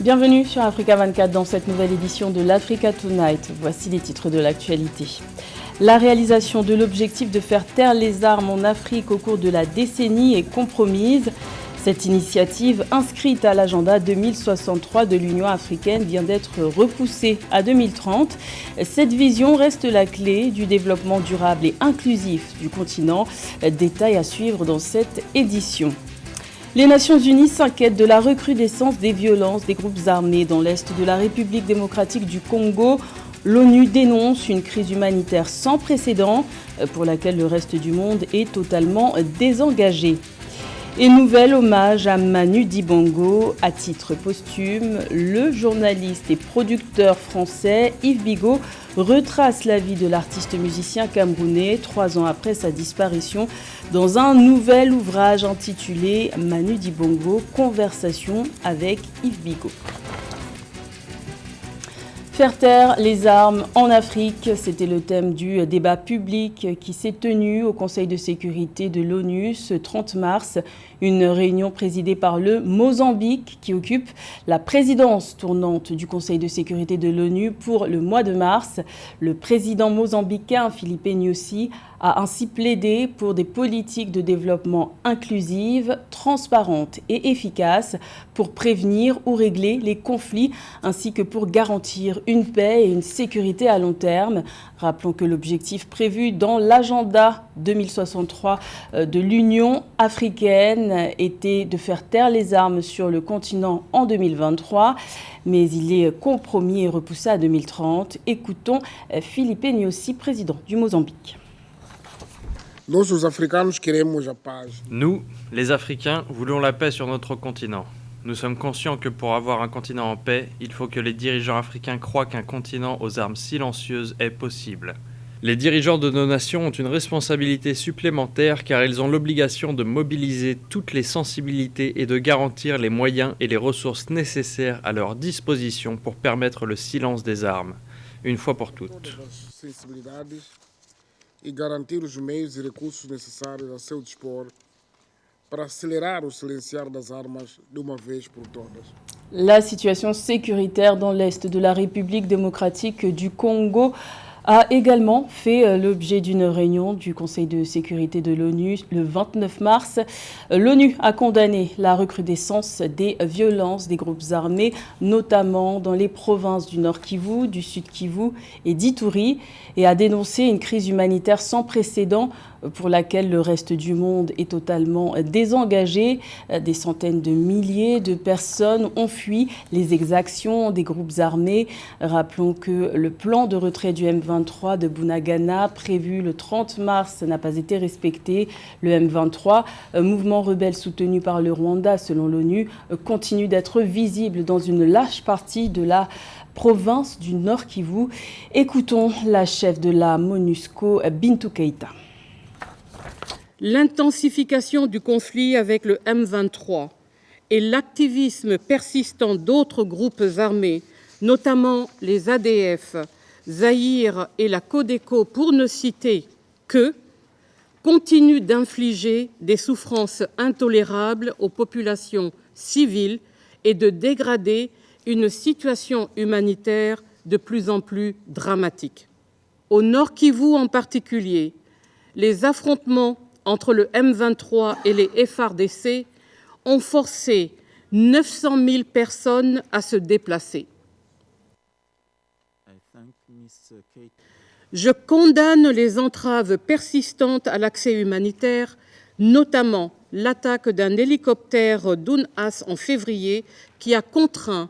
Bienvenue sur Africa 24 dans cette nouvelle édition de l'Africa Tonight. Voici les titres de l'actualité. La réalisation de l'objectif de faire taire les armes en Afrique au cours de la décennie est compromise. Cette initiative, inscrite à l'agenda 2063 de l'Union africaine, vient d'être repoussée à 2030. Cette vision reste la clé du développement durable et inclusif du continent. Détail à suivre dans cette édition. Les Nations Unies s'inquiètent de la recrudescence des violences des groupes armés dans l'est de la République démocratique du Congo. L'ONU dénonce une crise humanitaire sans précédent pour laquelle le reste du monde est totalement désengagé. Et nouvel hommage à Manu Dibango à titre posthume. Le journaliste et producteur français Yves Bigot retrace la vie de l'artiste musicien camerounais 3 ans après sa disparition dans un nouvel ouvrage intitulé Manu Dibango, conversation avec Yves Bigot. Faire taire les armes en Afrique, c'était le thème du débat public qui s'est tenu au Conseil de sécurité de l'ONU ce 30 mars. Une réunion présidée par le Mozambique qui occupe la présidence tournante du Conseil de sécurité de l'ONU pour le mois de mars. Le président mozambicain Filipe Nyusi a ainsi plaidé pour des politiques de développement inclusives, transparentes et efficaces pour prévenir ou régler les conflits ainsi que pour garantir une paix et une sécurité à long terme. Rappelons que l'objectif prévu dans l'agenda 2063 de l'Union africaine était de faire taire les armes sur le continent en 2023, mais il est compromis et repoussé à 2030. Écoutons Filipe Nyusi, président du Mozambique. Nous, les Africains, voulons la paix sur notre continent. Nous sommes conscients que pour avoir un continent en paix, il faut que les dirigeants africains croient qu'un continent aux armes silencieuses est possible. Les dirigeants de nos nations ont une responsabilité supplémentaire car ils ont l'obligation de mobiliser toutes les sensibilités et de garantir les moyens et les ressources nécessaires à leur disposition pour permettre le silence des armes, une fois pour toutes. E garantir os meios e recursos necessários a seu dispor para acelerar o silenciar das armas de uma vez por todas. La situation sécuritaire dans l'est de la République démocratique du Congo a également fait l'objet d'une réunion du Conseil de sécurité de l'ONU le 29 mars. L'ONU a condamné la recrudescence des violences des groupes armés, notamment dans les provinces du Nord Kivu, du Sud Kivu et d'Ituri, et a dénoncé une crise humanitaire sans précédent pour laquelle le reste du monde est totalement désengagé. Des centaines de milliers de personnes ont fui les exactions des groupes armés. Rappelons que le plan de retrait du M23 de Bunagana, prévu le 30 mars, n'a pas été respecté. Le M23, mouvement rebelle soutenu par le Rwanda selon l'ONU, continue d'être visible dans une large partie de la province du Nord Kivu. Écoutons la chef de la MONUSCO, Bintou Keïta. L'intensification du conflit avec le M23 et l'activisme persistant d'autres groupes armés, notamment les ADF, Zaïre et la Codeco pour ne citer que, continuent d'infliger des souffrances intolérables aux populations civiles et de dégrader une situation humanitaire de plus en plus dramatique. Au Nord Kivu en particulier, les affrontements entre le M23 et les FARDC ont forcé 900 000 personnes à se déplacer. Je condamne les entraves persistantes à l'accès humanitaire, notamment l'attaque d'un hélicoptère d'UNAS en février qui a contraint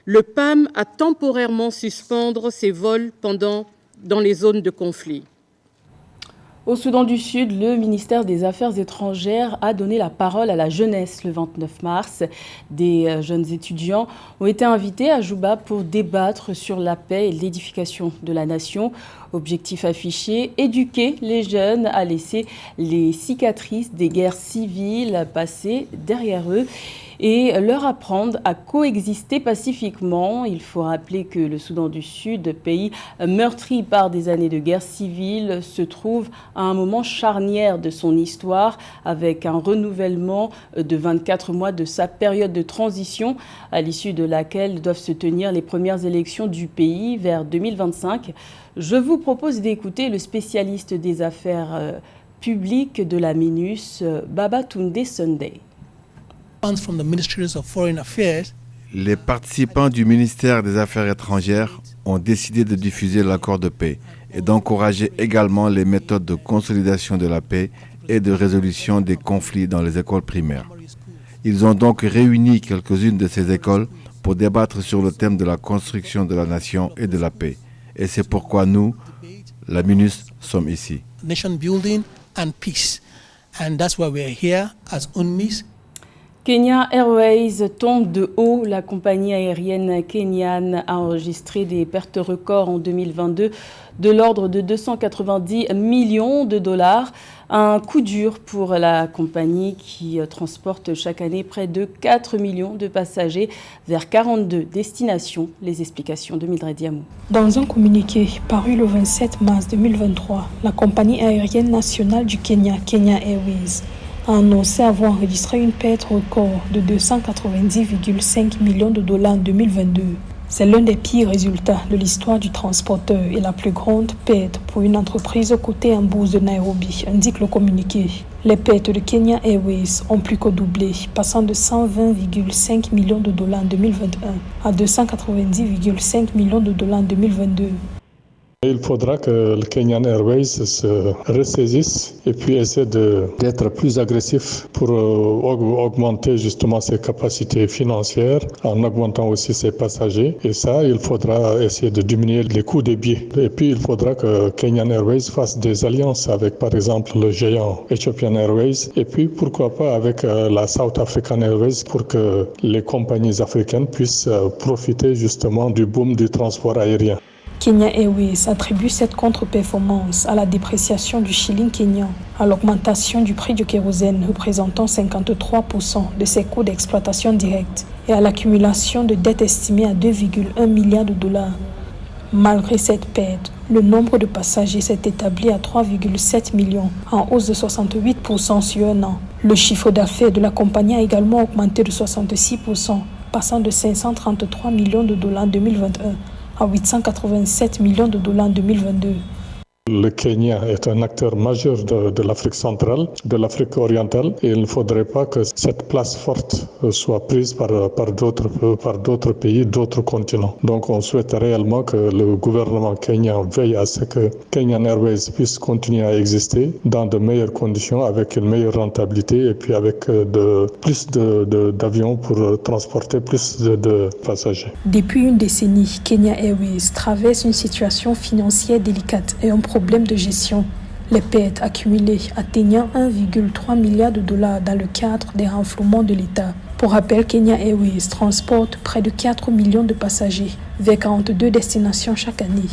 le PAM à temporairement suspendre ses vols dans les zones de conflit. Au Soudan du Sud, le ministère des Affaires étrangères a donné la parole à la jeunesse le 29 mars. Des jeunes étudiants ont été invités à Juba pour débattre sur la paix et l'édification de la nation. Objectif affiché, éduquer les jeunes à laisser les cicatrices des guerres civiles passées derrière eux. et leur apprendre à coexister pacifiquement. Il faut rappeler que le Soudan du Sud, pays meurtri par des années de guerre civile, se trouve à un moment charnière de son histoire avec un renouvellement de 24 mois de sa période de transition à l'issue de laquelle doivent se tenir les premières élections du pays vers 2025. Je vous propose d'écouter le spécialiste des affaires publiques de la MINUS, Babatunde Sunday. Les participants du ministère des Affaires étrangères ont décidé de diffuser l'accord de paix et d'encourager également les méthodes de consolidation de la paix et de résolution des conflits dans les écoles primaires. Ils ont donc réuni quelques-unes de ces écoles pour débattre sur le thème de la construction de la nation et de la paix. Et c'est pourquoi nous, la MINUS, sommes ici. Nation building and peace. And that's why we are here as UNMISS. Kenya Airways tombe de haut. La compagnie aérienne kenyane a enregistré des pertes records en 2022 de l'ordre de 290 millions de dollars. Un coup dur pour la compagnie qui transporte chaque année près de 4 millions de passagers vers 42 destinations. Les explications de Mildred Diamou. Dans un communiqué paru le 27 mars 2023, la compagnie aérienne nationale du Kenya, Kenya Airways, a annoncé avoir enregistré une perte record de 290,5 millions de dollars en 2022. C'est l'un des pires résultats de l'histoire du transporteur et la plus grande perte pour une entreprise cotée en bourse de Nairobi, indique le communiqué. Les pertes de Kenya Airways ont plus que doublé, passant de 120,5 millions de dollars en 2021 à 290,5 millions de dollars en 2022. Il faudra que le Kenyan Airways se ressaisisse et puis essaie d'être plus agressif pour augmenter justement ses capacités financières en augmentant aussi ses passagers. Et ça, il faudra essayer de diminuer les coûts des billets. Et puis, il faudra que Kenyan Airways fasse des alliances avec, par exemple, le géant Ethiopian Airways et puis, pourquoi pas, avec la South African Airways pour que les compagnies africaines puissent profiter justement du boom du transport aérien. Kenya Airways attribue cette contre-performance à la dépréciation du shilling kényan, à l'augmentation du prix du kérosène représentant 53% de ses coûts d'exploitation directs et à l'accumulation de dettes estimées à 2,1 milliards de dollars. Malgré cette perte, le nombre de passagers s'est établi à 3,7 millions, en hausse de 68% sur un an. Le chiffre d'affaires de la compagnie a également augmenté de 66%, passant de 533 millions de dollars en 2021 à 887 millions de dollars en 2022. Le Kenya est un acteur majeur de l'Afrique centrale, de l'Afrique orientale, et il ne faudrait pas que cette place forte soit prise par d'autres pays, d'autres continents. Donc on souhaite réellement que le gouvernement kenyan veille à ce que Kenyan Airways puisse continuer à exister dans de meilleures conditions, avec une meilleure rentabilité et puis avec plus d'avions pour transporter plus de passagers. Depuis une décennie, Kenya Airways traverse une situation financière délicate et un problème de gestion. Les pertes accumulées atteignant 1,3 milliard de dollars dans le cadre des renflouements de l'État. Pour rappel, Kenya Airways transporte près de 4 millions de passagers vers 42 destinations chaque année.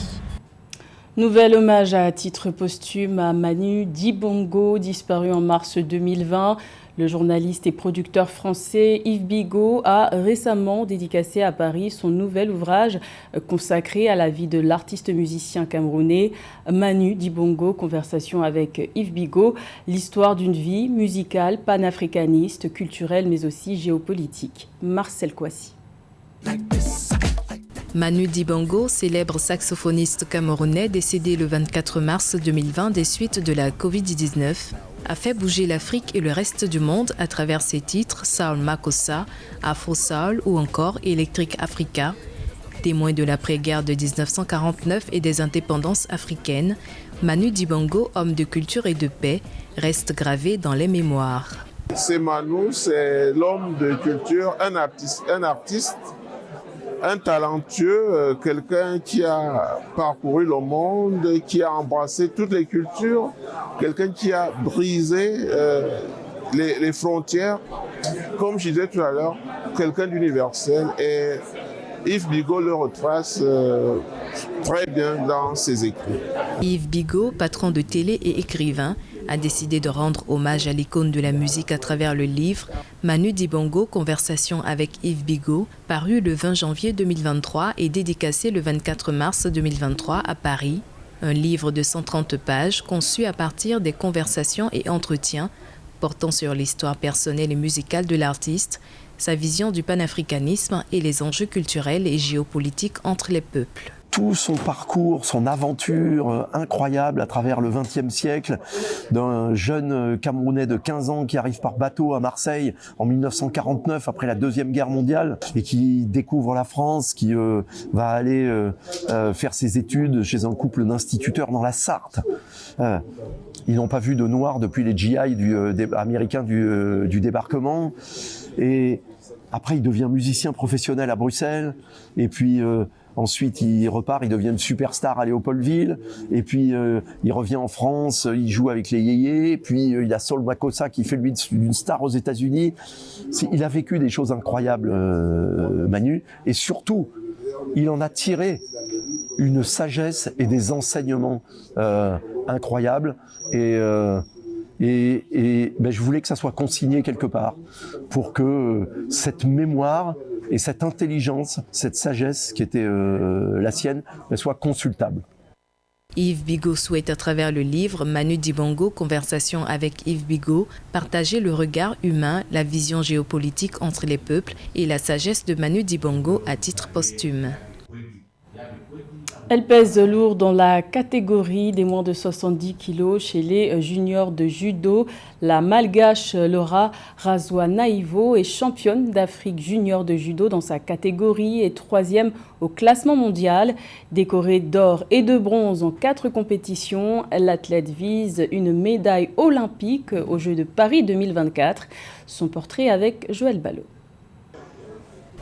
Nouvel hommage à titre posthume à Manu Dibango, disparu en mars 2020. Le journaliste et producteur français Yves Bigot a récemment dédicacé à Paris son nouvel ouvrage consacré à la vie de l'artiste musicien camerounais Manu Dibango, conversation avec Yves Bigot, l'histoire d'une vie musicale, panafricaniste, culturelle mais aussi géopolitique. Marcel Kouassi. Manu Dibango, célèbre saxophoniste camerounais décédé le 24 mars 2020 des suites de la Covid-19, a fait bouger l'Afrique et le reste du monde à travers ses titres Soul Makossa, Afro Soul ou encore Electric Africa. Témoin de l'après-guerre de 1949 et des indépendances africaines, Manu Dibango, homme de culture et de paix, reste gravé dans les mémoires. C'est Manu, c'est l'homme de culture, un artiste, un talentueux, quelqu'un qui a parcouru le monde, qui a embrassé toutes les cultures, quelqu'un qui a brisé les frontières. Comme je disais tout à l'heure, quelqu'un d'universel. Et Yves Bigot le retrace très bien dans ses écrits. Yves Bigot, patron de télé et écrivain, a décidé de rendre hommage à l'icône de la musique à travers le livre Manu Dibango, Conversation avec Yves Bigot, paru le 20 janvier 2023 et dédicacé le 24 mars 2023 à Paris. Un livre de 130 pages conçu à partir des conversations et entretiens portant sur l'histoire personnelle et musicale de l'artiste, sa vision du panafricanisme et les enjeux culturels et géopolitiques entre les peuples. Tout son parcours, son aventure incroyable à travers le XXe siècle, d'un jeune Camerounais de 15 ans qui arrive par bateau à Marseille en 1949 après la Deuxième Guerre mondiale et qui découvre la France, qui va aller faire ses études chez un couple d'instituteurs dans la Sarthe. Ils n'ont pas vu de noirs depuis les GI américains du débarquement. Et après, il devient musicien professionnel à Bruxelles. Et puis ensuite, il repart, il devient une superstar à Léopoldville. Et puis, il revient en France, il joue avec les Yéyés. Et puis, il a Saul Makossa qui fait lui une star aux États-Unis. Il a vécu des choses incroyables, Manu. Et surtout, il en a tiré une sagesse et des enseignements incroyables. Et je voulais que ça soit consigné quelque part pour que cette mémoire et cette intelligence, cette sagesse qui était la sienne, soit consultable. Yves Bigot souhaite à travers le livre Manu Dibango, Conversation avec Yves Bigot, partager le regard humain, la vision géopolitique entre les peuples et la sagesse de Manu Dibango à titre posthume. Elle pèse lourd dans la catégorie des moins de 70 kilos chez les juniors de judo. La malgache Laura Rasoanaïvo est championne d'Afrique junior de judo dans sa catégorie et 3e au classement mondial. Décorée d'or et de bronze en 4 compétitions, l'athlète vise une médaille olympique aux Jeux de Paris 2024. Son portrait avec Joël Ballot.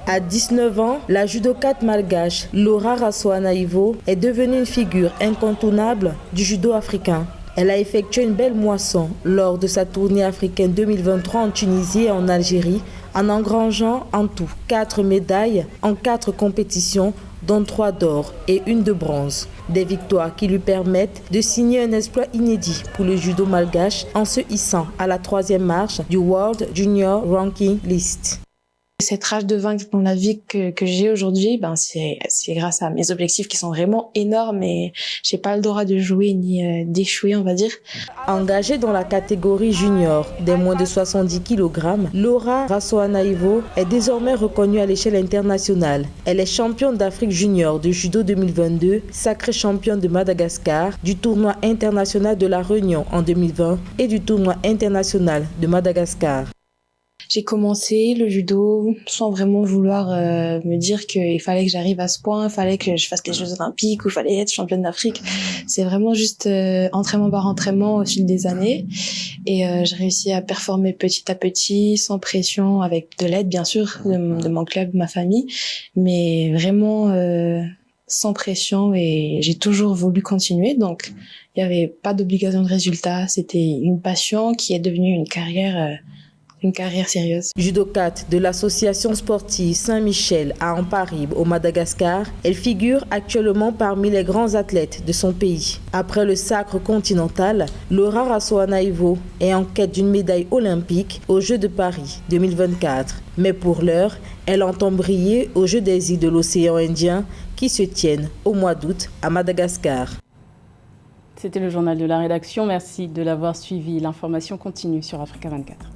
À 19 ans, la judokate malgache Laura Rasoanaïvo est devenue une figure incontournable du judo africain. Elle a effectué une belle moisson lors de sa tournée africaine 2023 en Tunisie et en Algérie, en engrangeant en tout 4 médailles en 4 compétitions, dont 3 d'or et 1 de bronze. Des victoires qui lui permettent de signer un exploit inédit pour le judo malgache en se hissant à la 3e marche du World Junior Ranking List. Cette rage de vaincre dans la vie que j'ai aujourd'hui, c'est grâce à mes objectifs qui sont vraiment énormes et j'ai pas le droit de jouer ni d'échouer, on va dire. Engagée dans la catégorie junior des moins de 70 kg, Laura Rasoanaïvo est désormais reconnue à l'échelle internationale. Elle est championne d'Afrique junior de judo 2022, sacrée championne de Madagascar, du tournoi international de la Réunion en 2020 et du tournoi international de Madagascar. J'ai commencé le judo sans vraiment vouloir me dire qu'il fallait que j'arrive à ce point, il fallait que je fasse les Jeux Olympiques ou il fallait être championne d'Afrique. C'est vraiment juste entraînement par entraînement au fil des années. Et j'ai réussi à performer petit à petit, sans pression, avec de l'aide bien sûr de mon club, ma famille, mais vraiment sans pression et j'ai toujours voulu continuer. Donc il n'y avait pas d'obligation de résultat, c'était une passion qui est devenue une carrière sérieuse. Judokate de l'association sportive Saint-Michel à Amparibe au Madagascar, elle figure actuellement parmi les grands athlètes de son pays. Après le sacre continental, Laura Rasoanaïvo est en quête d'une médaille olympique aux Jeux de Paris 2024. Mais pour l'heure, elle entend briller aux Jeux des îles de l'océan Indien qui se tiennent au mois d'août à Madagascar. C'était le journal de la rédaction. Merci de l'avoir suivi. L'information continue sur Africa 24.